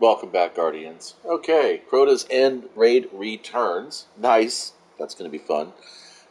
Welcome back, Guardians. Okay, Crota's End raid returns. Nice. That's going to be fun.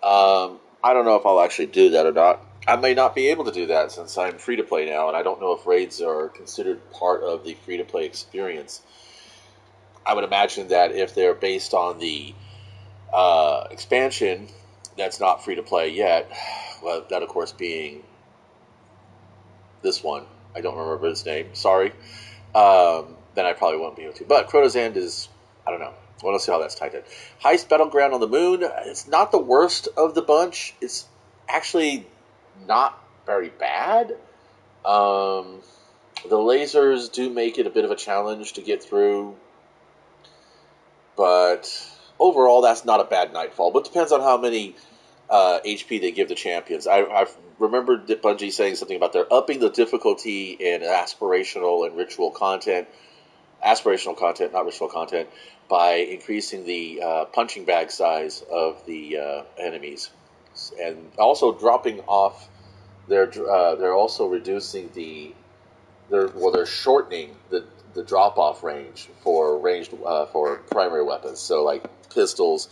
I don't know if I'll actually do that or not. I may not be able to do that since I'm free to play now, and I don't know if raids are considered part of the free to play experience. I would imagine that if they're based on the expansion that's not free to play yet, well, that of course being this one. I don't remember his name. Sorry. Then I probably won't be able to. But Crota's End is, I don't know. Well, let's see how that's tied in. Heist Battleground on the Moon. It's not the worst of the bunch. It's actually not very bad. The lasers do make it a bit of a challenge to get through. But overall, that's not a bad Nightfall. But it depends on how many HP they give the champions. I remember Bungie saying something about they're upping the difficulty in aspirational and ritual content. Aspirational content, not ritual content, by increasing the punching bag size of the enemies, and also dropping off. They're also reducing they're shortening the drop off range for primary weapons. So like pistols,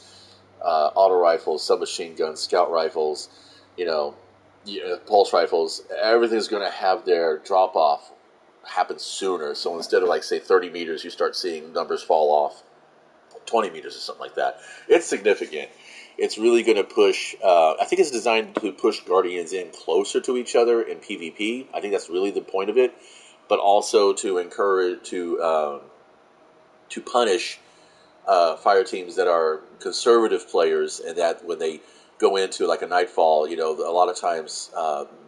auto rifles, submachine guns, scout rifles, pulse rifles. Everything's going to have their drop off happen sooner. So instead of, like, say 30 meters, you start seeing numbers fall off 20 meters or something like that. It's significant. It's really going to push. I think it's designed to push Guardians in closer to each other in PvP. I think that's really the point of it, but also to encourage to punish fire teams that are conservative players, and that when they go into like a Nightfall, a lot of times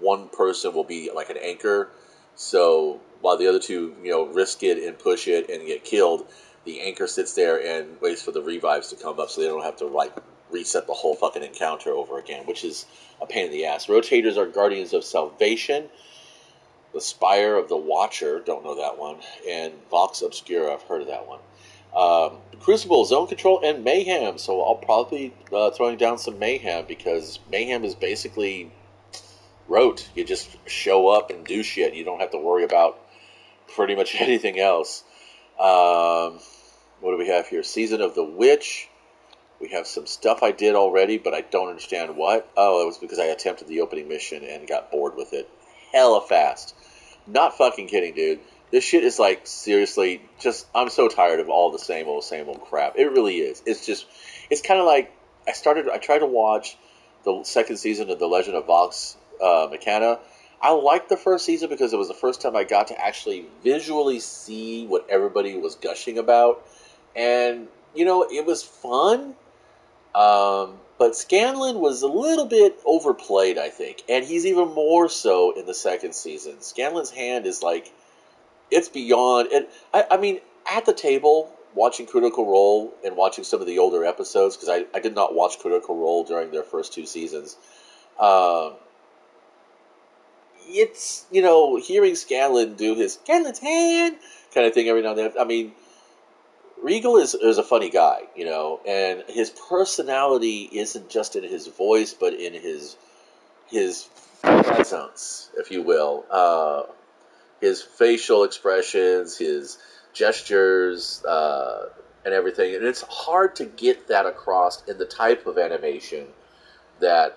one person will be like an anchor. So while the other two, risk it and push it and get killed, the anchor sits there and waits for the revives to come up, so they don't have to like reset the whole fucking encounter over again, which is a pain in the ass. Rotators are Guardians of Salvation. The Spire of the Watcher, don't know that one, and Vox Obscura, I've heard of that one. Crucible, Zone Control, and Mayhem. So I'll probably be throwing down some Mayhem, because Mayhem is basically rote. You just show up and do shit. You don't have to worry about pretty much anything else. What do we have here? Season of the Witch. We have some stuff I did already, but I don't understand what. Oh, it was because I attempted the opening mission and got bored with it hella fast. Not fucking kidding, dude. This shit is like, seriously, I'm so tired of all the same old crap. It really is. It's kind of like, I tried to watch the second season of The Legend of Vox Machina. I liked the first season because it was the first time I got to actually visually see what everybody was gushing about. And, it was fun. But Scanlan was a little bit overplayed, I think. And he's even more so in the second season. Scanlan's hand is like, it's beyond. And I mean, at the table, watching Critical Role and watching some of the older episodes, because I did not watch Critical Role during their first two seasons. It's, hearing Scanlan do his Scanlan's hand kind of thing every now and then. I mean, Regal is a funny guy, and his personality isn't just in his voice, but in his presence, if you will. His facial expressions, his gestures, and everything. And it's hard to get that across in the type of animation that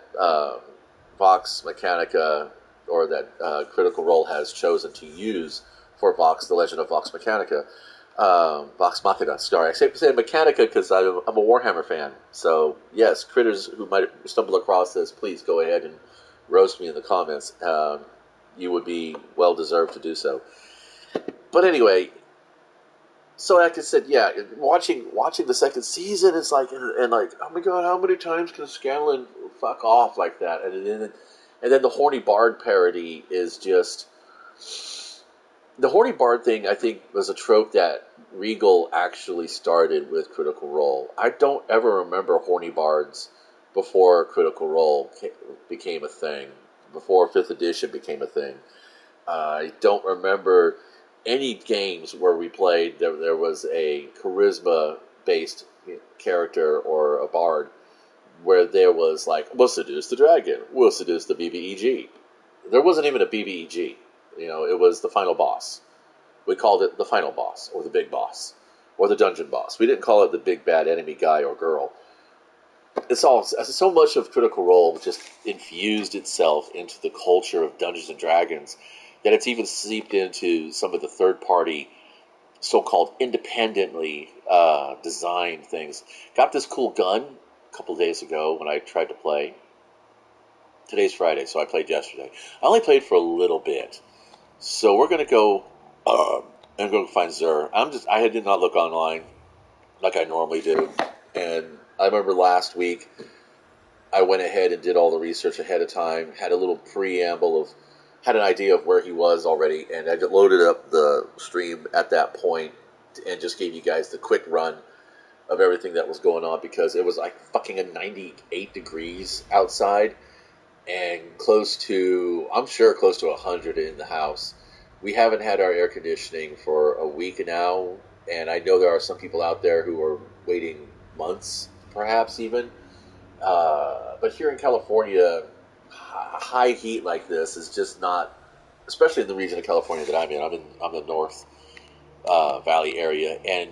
Vox Mechanica, or that Critical Role has chosen to use for Vox, The Legend of Vox Mechanica. Vox Machina, sorry. I say Mechanica because I'm a Warhammer fan. So, yes, critters who might stumble across this, please go ahead and roast me in the comments. You would be well deserved to do so. But anyway, so like I said, yeah, watching the second season, it's like, and like, oh my god, how many times can Scanlan fuck off like that? And then the Horny Bard parody is just... The Horny Bard thing, I think, was a trope that Regal actually started with Critical Role. I don't ever remember Horny Bards before Critical Role became a thing, before 5th edition became a thing. I don't remember any games where we played there was a charisma-based character or a bard where there was like, we'll seduce the dragon, we'll seduce the BBEG. There wasn't even a BBEG. It was the final boss. We called it the final boss, or the big boss, or the dungeon boss. We didn't call it the big bad enemy guy or girl. It's all so much of Critical Role just infused itself into the culture of Dungeons and Dragons that it's even seeped into some of the third party, so-called independently designed things. Got this cool gun a couple days ago when I tried to play. Today's Friday, so I played yesterday. I only played for a little bit, so we're gonna go and go find Zur. I did not look online like I normally do, and I remember last week I went ahead and did all the research ahead of time, had a little preamble of, had an idea of where he was already, and I loaded up the stream at that point and just gave you guys the quick run of everything that was going on because it was like fucking 98 degrees outside and I'm sure close to 100 in the house. We haven't had our air conditioning for a week now, and I know there are some people out there who are waiting months, perhaps even. But here in California, high heat like this is just not, especially in the region of California that I'm in. I'm in the North Valley area, and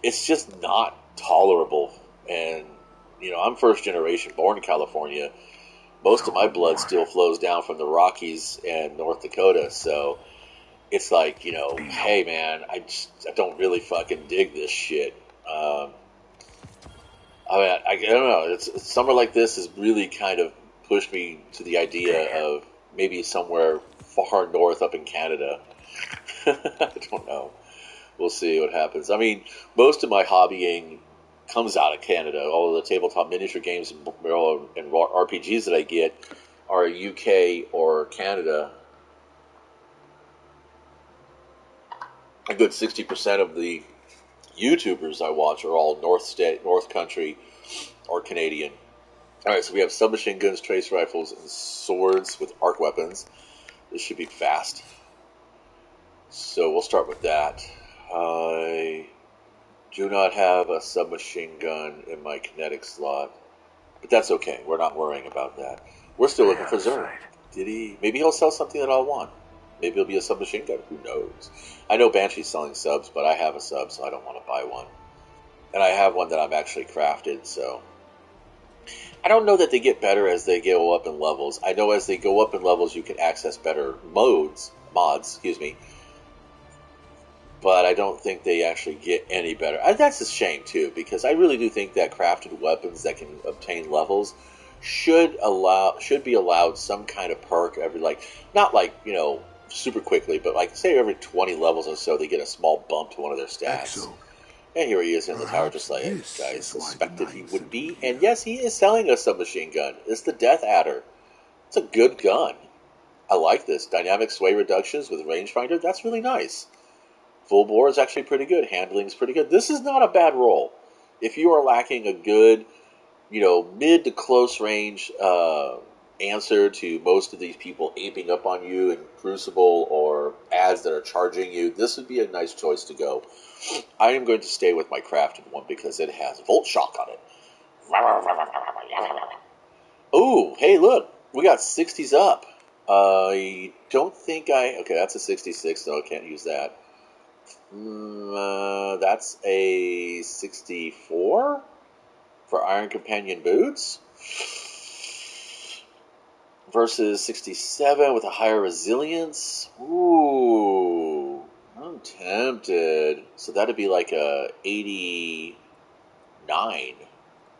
it's just not tolerable. And I'm first generation, born in California. Most of my blood still flows down from the Rockies and North Dakota, so it's like, hey man, I don't really fucking dig this shit. I don't know. It's summer like this has really kind of pushed me to the idea of maybe somewhere far north up in Canada. I don't know. We'll see what happens. I mean, most of my hobbying comes out of Canada. All of the tabletop miniature games and RPGs that I get are UK or Canada. A good 60% of the YouTubers I watch are all North Country, or Canadian. Alright, so we have submachine guns, trace rifles, and swords with arc weapons. This should be fast. So we'll start with that. I do not have a submachine gun in my kinetic slot, but that's okay. We're not worrying about that. We're still looking for Zur. Maybe he'll sell something that I'll want. Maybe it'll be a submachine gun. Who knows? I know Banshee's selling subs, but I have a sub, so I don't want to buy one. And I have one that I've actually crafted, so I don't know that they get better as they go up in levels. I know as they go up in levels, you can access better mods, but I don't think they actually get any better. That's a shame, too, because I really do think that crafted weapons that can obtain levels should be allowed some kind of perk every, not super quickly, but say every 20 levels or so, they get a small bump to one of their stats. And here he is in the tower, just like I suspected he would be. And yes, he is selling a submachine gun. It's the Death Adder. It's a good gun. I like this. Dynamic sway reductions with rangefinder. That's really nice. Full bore is actually pretty good. Handling is pretty good. This is not a bad roll. If you are lacking a good, mid to close range answer to most of these people aping up on you in Crucible or ads that are charging you, this would be a nice choice to go. I am going to stay with my crafted one because it has Volt Shock on it. Oh, hey, look. We got 60s up. I don't think okay, that's a 66, so I can't use that. That's a 64 for Iron Companion boots versus 67 with a higher resilience. Ooh, I'm tempted. So that'd be like a 89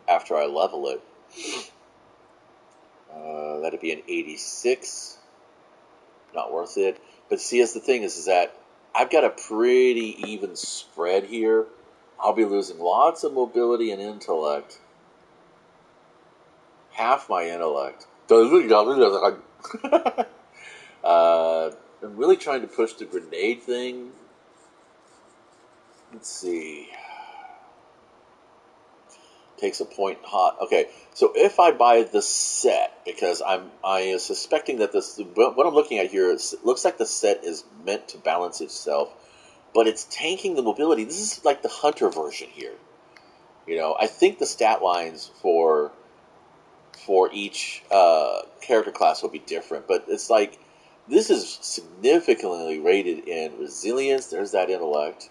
after I level it. That'd be an 86. Not worth it. But see, as the thing is that I've got a pretty even spread here. I'll be losing lots of mobility and intellect. Half my intellect. I'm really trying to push the grenade thing. Let's see. Takes a point hot. Okay, so if I buy the set, because I am suspecting that what I'm looking at here looks like the set is meant to balance itself, but it's tanking the mobility. This is like the Hunter version here. I think the stat lines for each character class will be different, but it's like This is significantly rated in resilience. There's that intellect.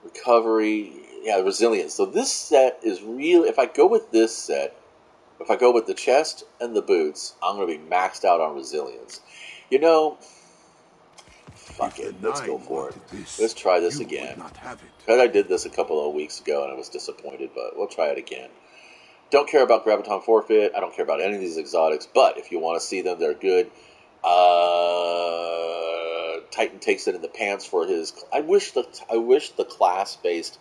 Recovery. Yeah, resilience. So this set is real. If I go with this set, if I go with the chest and the boots, I'm going to be maxed out on resilience. You know, fuck it. Let's go for it. Let's try this again. Because I did this a couple of weeks ago and I was disappointed, but we'll try it again. Don't care about Graviton Forfeit. I don't care about any of these exotics, but if you want to see them, they're good. Titan takes it in the pants for his. I wish the class-based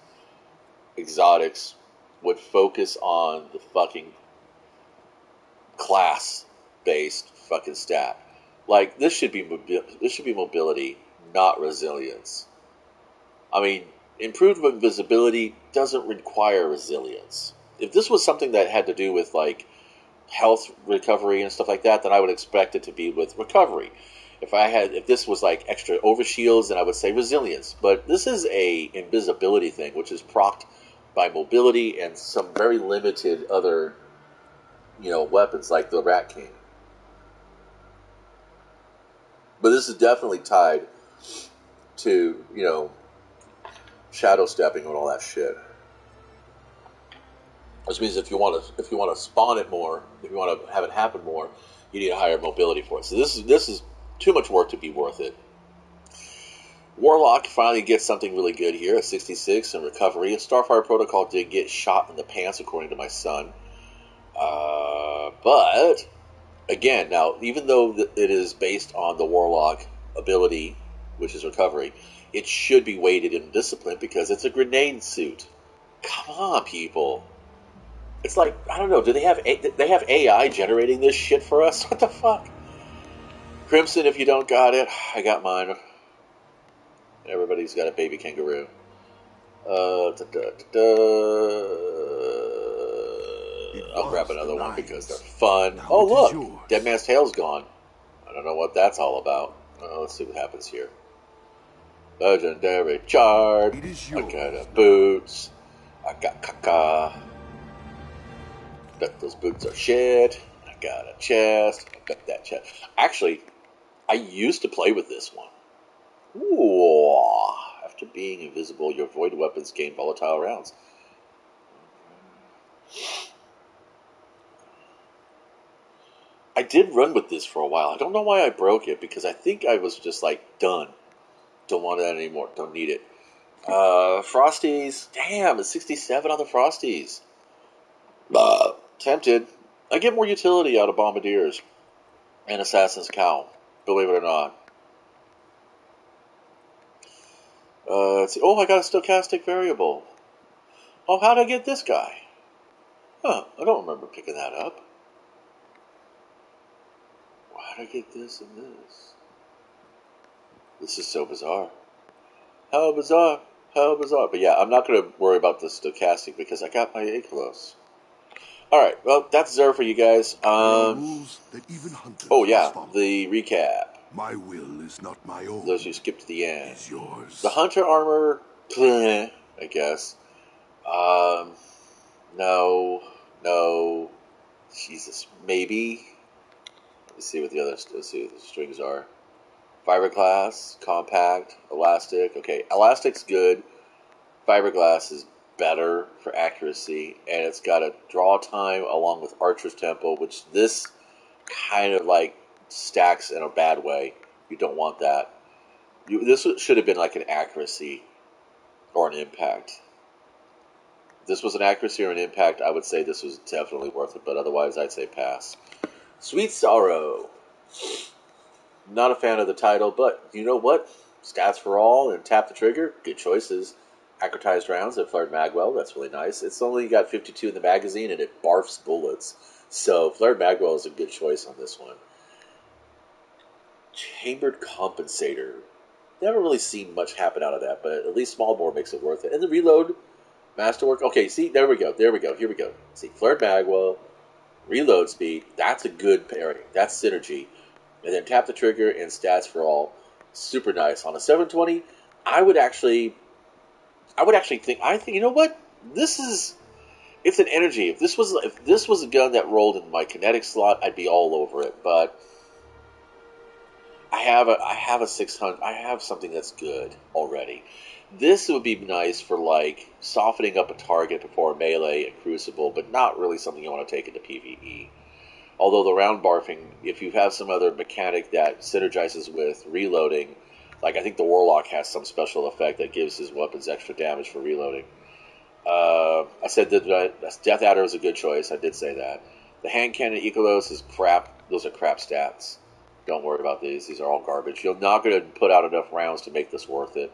exotics would focus on the fucking class-based fucking stat. Like this should be mobility, not resilience. I mean, improved invisibility doesn't require resilience. If this was something that had to do with like health recovery and stuff like that, then I would expect it to be with recovery. If this was like extra overshields, then I would say resilience. But this is a invisibility thing, which is procced by mobility and some very limited other, weapons like the Rat King. But this is definitely tied to, shadow stepping and all that shit. Which means if you want to spawn it more, if you want to have it happen more, you need a higher mobility for it. So this is too much work to be worth it. Warlock finally gets something really good here, a 66 in recovery. Starfire Protocol did get shot in the pants, according to my son. But, again, now, even though it is based on the Warlock ability, which is recovery, it should be weighted in discipline because it's a grenade suit. Come on, people. It's like, I don't know, do they have AI generating this shit for us? What the fuck? Crimson, if you don't got it, I got mine. Everybody's got a baby kangaroo. I'll grab another one because they're fun. Oh, look! Dead Man's Tail's gone. I don't know what that's all about. Let's see what happens here. Legendary chart. I got a boots. I got caca. Those boots are shit. I got a chest. I got that chest. Actually, I used to play with this one. Ooh. After being invisible, your void weapons gain volatile rounds. I did run with this for a while. I don't know why I broke it, because I think I was just like, done. Don't want that anymore. Don't need it. Frosties. Damn, it's 67 on the Frosties. Tempted. I get more utility out of Bombardiers and Assassin's Cowl, believe it or not. Let's see. Oh, I got a stochastic variable. Oh, how'd I get this guy? Huh, I don't remember picking that up. How'd I get this and this? This is so bizarre. How bizarre. How bizarre. But yeah, I'm not going to worry about the stochastic because I got my Akelos. Alright, well, that's there for you guys. Oh yeah, the recap. My will is not my own. Those who skipped to the end. Is yours. The Hunter armor, I guess. No. Jesus, maybe. Let's see what the strings are. Fiberglass, compact, elastic. Okay, elastic's good. Fiberglass is better for accuracy, and it's got a draw time along with Archer's Tempo, which this kind of like stacks in a bad way. You don't want that. This should have been like an accuracy or an impact. If this was an accuracy or an impact, I would say this was definitely worth it, but otherwise I'd say pass. Sweet Sorrow. Not a fan of the title, but you know what? Stats for all and Tap the Trigger, good choices. Accretized rounds and Flared Magwell, that's really nice. It's only got 52 in the magazine and it barfs bullets. So Flared Magwell is a good choice on this one. Chambered Compensator. Never really seen much happen out of that, but at least small bore makes it worth it. And the Reload Masterwork. Okay, see, there we go. Here we go. See, Flared Magwell, Reload Speed, that's a good pairing. That's synergy. And then Tap the Trigger and Stats for all. Super nice. On a 720, I think, you know what? It's an energy. If this was a gun that rolled in my kinetic slot, I'd be all over it. But I have a 600. I have something that's good already. This would be nice for like softening up a target before a melee and crucible, but not really something you want to take into PvE. Although the round barfing, if you have some other mechanic that synergizes with reloading, like I think the Warlock has some special effect that gives his weapons extra damage for reloading. I said that Death Adder is a good choice. I did say that. The hand cannon Ecolos is crap. Those are crap stats. Don't worry about these. These are all garbage. You're not going to put out enough rounds to make this worth it.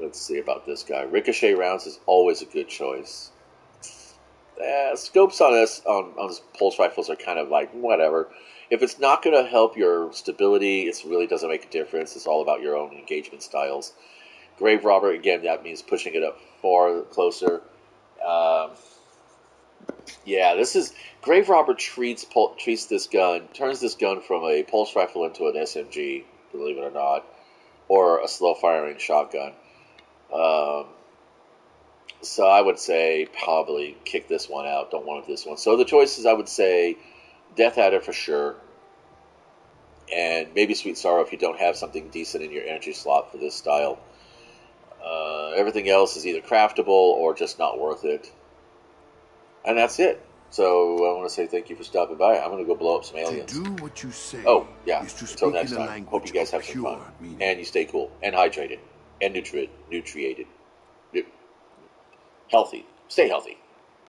Let's see about this guy. Ricochet rounds is always a good choice. Scopes on this on pulse rifles are kind of like whatever. If it's not going to help your stability, it really doesn't make a difference. It's all about your own engagement styles. Grave Robber, again, that means pushing it up far closer. Um, yeah, this is Grave Robber treats this gun, turns this gun from a pulse rifle into an SMG, believe it or not, or a slow firing shotgun. Um, so I would say probably kick this one out. Don't want this one. So the choices, I would say Death Adder for sure, and maybe Sweet Sorrow if you don't have something decent in your energy slot for this style. Everything else is either craftable or just not worth it. And that's it. So I want to say thank you for stopping by. I'm going to go blow up some aliens. To do what you say Oh, yeah. is to Until speak next in a time. language Hope you guys have of some fun. pure meaning. And you stay cool. And hydrated. And nutriated. Healthy. Stay healthy.